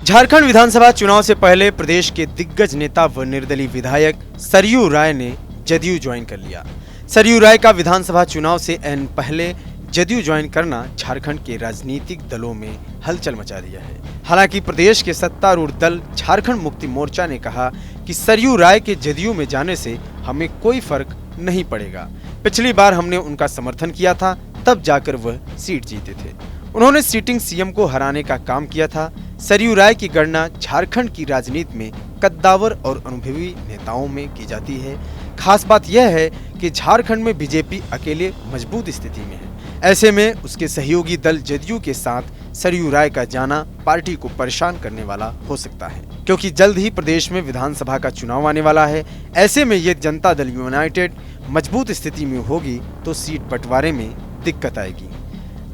झारखंड विधानसभा चुनाव से पहले प्रदेश के दिग्गज नेता व निर्दलीय विधायक सरयू राय ने जदयू ज्वाइन कर लिया। सरयू राय का विधानसभा चुनाव से एन पहले जदयू ज्वाइन करना झारखंड के राजनीतिक दलों में हलचल मचा दिया है। हालांकि प्रदेश के सत्तारूढ़ दल झारखंड मुक्ति मोर्चा ने कहा कि सरयू राय के जदयू में जाने से हमें कोई फर्क नहीं पड़ेगा। पिछली बार हमने उनका समर्थन किया था, तब जाकर वह सीट जीते थे। उन्होंने सिटिंग सीएम को हराने का काम किया था। सरयू राय की गणना झारखंड की राजनीति में कद्दावर और अनुभवी नेताओं में की जाती है। खास बात यह है कि झारखंड में बीजेपी अकेले मजबूत स्थिति में है। ऐसे में उसके सहयोगी दल जदयू के साथ सरयू राय का जाना पार्टी को परेशान करने वाला हो सकता है, क्योंकि जल्द ही प्रदेश में विधानसभा का चुनाव आने वाला है। ऐसे में ये जनता दल यूनाइटेड मजबूत स्थिति में होगी तो सीट बंटवारे में दिक्कत आएगी।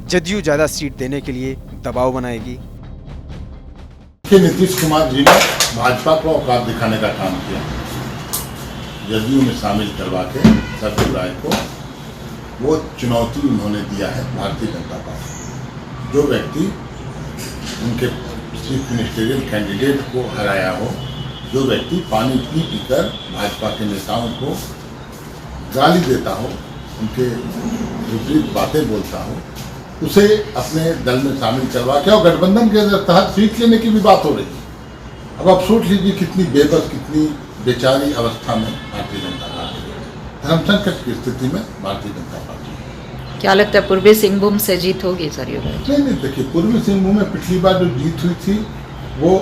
जदयू ज्यादा सीट देने के लिए दबाव बनाएगी। नीतीश कुमार जी ने भाजपा को औकात दिखाने का काम किया, जदयू में शामिल करवा के सरयू राय को वो चुनौती उन्होंने दिया है भारतीय जनता पार्टी। जो व्यक्ति उनके चीफ मिनिस्टरियल कैंडिडेट को हराया हो, जो व्यक्ति पानी पी पीकर भाजपा के नेताओं को गाली देता हो, उनके विपरीत बातें बोलता हो, उसे अपने दल में शामिल करवा के और गठबंधन के तहत सीट लेने की भी बात हो रही है। अब आप सोच लीजिए कितनी बेबस, कितनी बेचारी अवस्था में भारतीय जनता पार्टी है, धर्म संकट की स्थिति में भारतीय जनता पार्टी है। क्या लगता है पूर्वी सिंहभूम से जीत होगी सरयू राय? नहीं, देखिए पूर्वी सिंहभूम में पिछली बार जो जीत हुई थी वो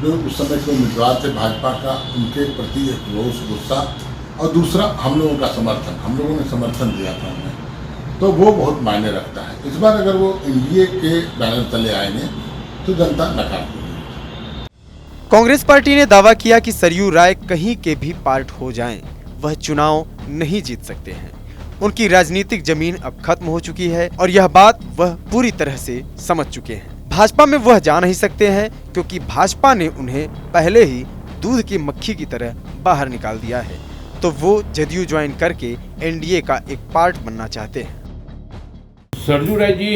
जो उस समय के उम्मीदवार थे भाजपा का, उनके प्रति एक रोष, गुस्सा और दूसरा हम लोगों का समर्थन, हम लोगों ने समर्थन दिया था उन्हें, तो वो बहुत मायने रखता है। इस बार अगर वो एनडीए के बैनर तले आएंगे तो जनता नकार देगी। कांग्रेस पार्टी ने दावा किया कि सरयू राय कहीं के भी पार्ट हो जाएं, वह चुनाव नहीं जीत सकते हैं। उनकी राजनीतिक जमीन अब खत्म हो चुकी है और यह बात वह पूरी तरह से समझ चुके हैं। भाजपा में वह जा नहीं सकते हैं, क्योंकि भाजपा ने उन्हें पहले ही दूध की मक्खी की तरह बाहर निकाल दिया है, तो वो जदयू ज्वाइन करके एनडीए का एक पार्ट बनना चाहते हैं। सरयू राय जी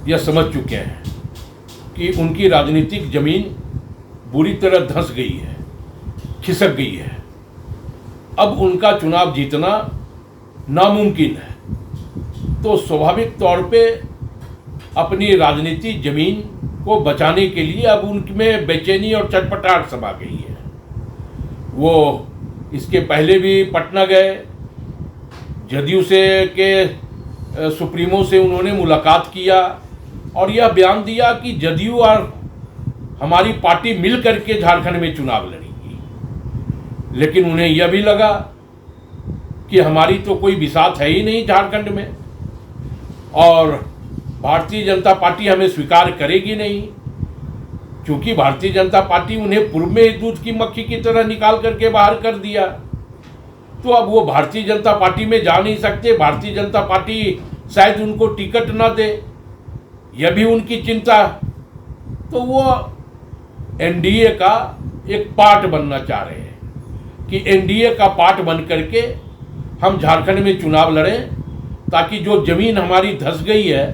यह समझ चुके हैं कि उनकी राजनीतिक जमीन बुरी तरह धंस गई है, खिसक गई है। अब उनका चुनाव जीतना नामुमकिन है, तो स्वाभाविक तौर पे अपनी राजनीतिक जमीन को बचाने के लिए अब उनमें बेचैनी और चटपटाहट समा गई है। वो इसके पहले भी पटना गए, जदयू से के सुप्रीमो से उन्होंने मुलाकात किया और यह बयान दिया कि जदयू और हमारी पार्टी मिल करके झारखंड में चुनाव लड़ेगी। लेकिन उन्हें यह भी लगा कि हमारी तो कोई बिसात है ही नहीं झारखंड में और भारतीय जनता पार्टी हमें स्वीकार करेगी नहीं, क्योंकि भारतीय जनता पार्टी उन्हें पूर्व में दूध की मक्खी की तरह निकाल करके बाहर कर दिया। तो अब वो भारतीय जनता पार्टी में जा नहीं सकते। भारतीय जनता पार्टी शायद उनको टिकट ना दे, यह भी उनकी चिंता। तो वो एनडीए का एक पार्ट बनना चाह रहे हैं कि एनडीए का पार्ट बन करके हम झारखंड में चुनाव लड़ें, ताकि जो जमीन हमारी धंस गई है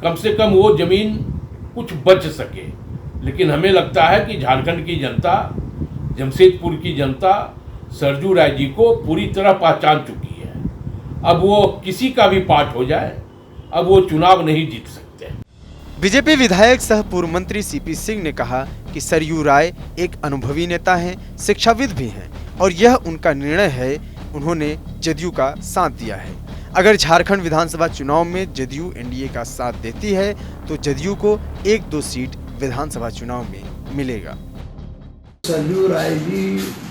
कम से कम वो जमीन कुछ बच सके। लेकिन हमें लगता है कि झारखंड की जनता, जमशेदपुर की जनता सरयू राय जी को पूरी तरह पहचान चुकी है। अब वो किसी का भी पार्ट हो जाए, अब वो चुनाव नहीं जीत सकते। बीजेपी विधायक सह पूर्व मंत्री सीपी सिंह ने कहा कि सरयू राय एक अनुभवी नेता हैं, शिक्षाविद भी हैं और यह उनका निर्णय है। उन्होंने जदयू का साथ दिया है। अगर झारखंड विधानसभा चुनाव में जदयू एनडीए का साथ देती है तो जदयू को 1-2 सीट विधानसभा चुनाव में मिलेगा। सरयू राय जी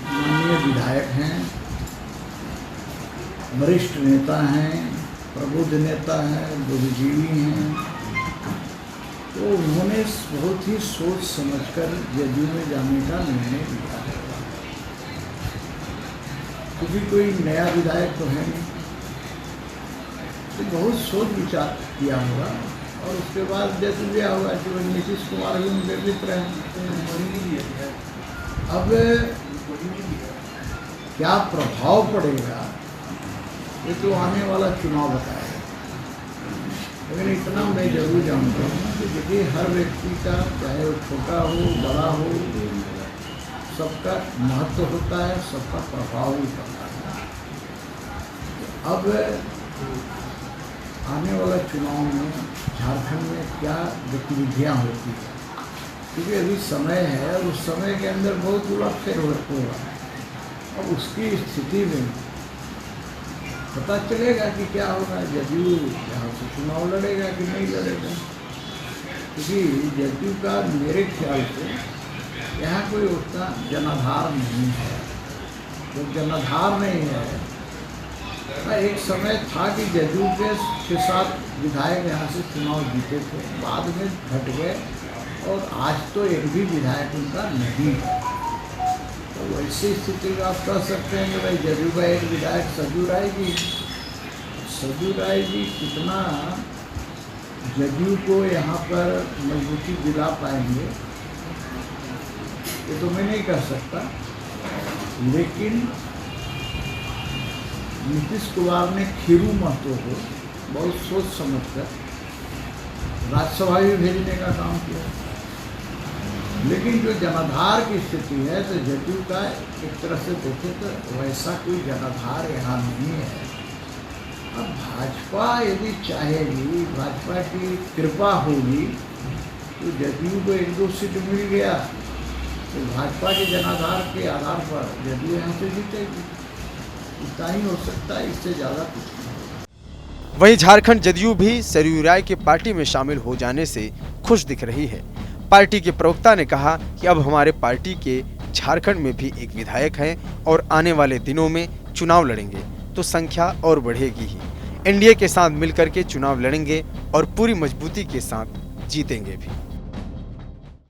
माननीय विधायक हैं, वरिष्ठ नेता हैं, प्रबुद्ध नेता हैं, बुद्धिजीवी हैं, तो उन्होंने बहुत ही सोच समझकर जदयू में जाने का निर्णय लिया है। क्योंकि कोई नया विधायक तो है नहीं, तो बहुत सोच विचार किया होगा और उसके बाद जैसे लिया होगा कि नीतीश कुमार भी उनके मित्र हैं। अब क्या प्रभाव पड़ेगा ये तो आने वाला चुनाव बताएगा। लेकिन इतना मैं जरूर जानता हूँ कि देखिए हर व्यक्ति का, चाहे वो छोटा हो बड़ा हो, सबका महत्व होता है, सबका प्रभाव भी पड़ता है। अब आने वाला चुनाव में झारखंड में क्या गतिविधियाँ होती हैं, क्योंकि अभी समय है और उस समय के अंदर बहुत उलटफेर होगा। अब उसकी स्थिति में पता चलेगा कि क्या होगा, जदयू यहाँ से चुनाव लड़ेगा कि नहीं लड़ेगा। क्योंकि जदयू का मेरे ख्याल से यहाँ कोई उतना जनाधार नहीं है। जब जनाधार नहीं है, एक समय था कि जदयू के 6-7 विधायक यहाँ से चुनाव जीते थे, बाद में घट गए और आज तो एक भी विधायक उनका नहीं है। तो वैसी स्थिति में आप कह सकते हैं कि भाई जदयू का एक विधायक सरयू राय जी कितना जदयू को यहाँ पर मजबूती दिला पाएंगे ये तो मैं नहीं कह सकता। लेकिन नीतीश कुमार ने खीरू महतो को बहुत सोच समझकर राज्यसभा भी भेजने का काम किया। लेकिन जो जनाधार की स्थिति है तो जदयू का एक तरह से देखें तो वैसा कोई जनाधार यहाँ नहीं है। अब भाजपा यदि चाहेगी, भाजपा की कृपा होगी तो जदयू को 1-2 सीट मिल गया तो भाजपा के जनाधार के आधार पर जदयू यहाँ से जीतेगी। इतना ही हो सकता है, इससे ज़्यादा कुछ नहीं। वहीं झारखंड जदयू भी सरयू राय के पार्टी में शामिल हो जाने से खुश दिख रही है। पार्टी के प्रवक्ता ने कहा कि अब हमारे पार्टी के झारखंड में भी एक विधायक हैं और आने वाले दिनों में चुनाव लड़ेंगे तो संख्या और बढ़ेगी ही। एनडीए के साथ मिलकर के चुनाव लड़ेंगे और पूरी मजबूती के साथ जीतेंगे भी।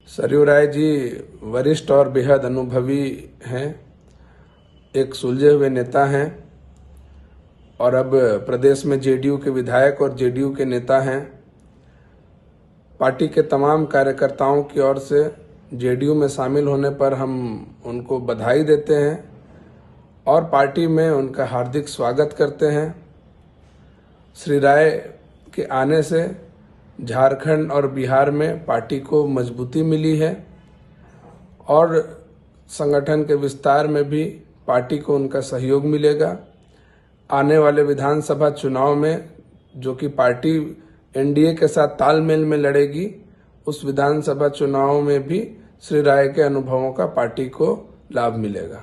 सरयू राय जी वरिष्ठ और बेहद अनुभवी हैं, एक सुलझे हुए नेता हैं और अब प्रदेश में जेडीयू के विधायक और जेडीयू के नेता हैं। पार्टी के तमाम कार्यकर्ताओं की ओर से जेडीयू में शामिल होने पर हम उनको बधाई देते हैं और पार्टी में उनका हार्दिक स्वागत करते हैं। श्री राय के आने से झारखंड और बिहार में पार्टी को मजबूती मिली है और संगठन के विस्तार में भी पार्टी को उनका सहयोग मिलेगा। आने वाले विधानसभा चुनाव में जो कि पार्टी एनडीए के साथ तालमेल में लड़ेगी, उस विधानसभा चुनाव में भी श्री राय के अनुभवों का पार्टी को लाभ मिलेगा।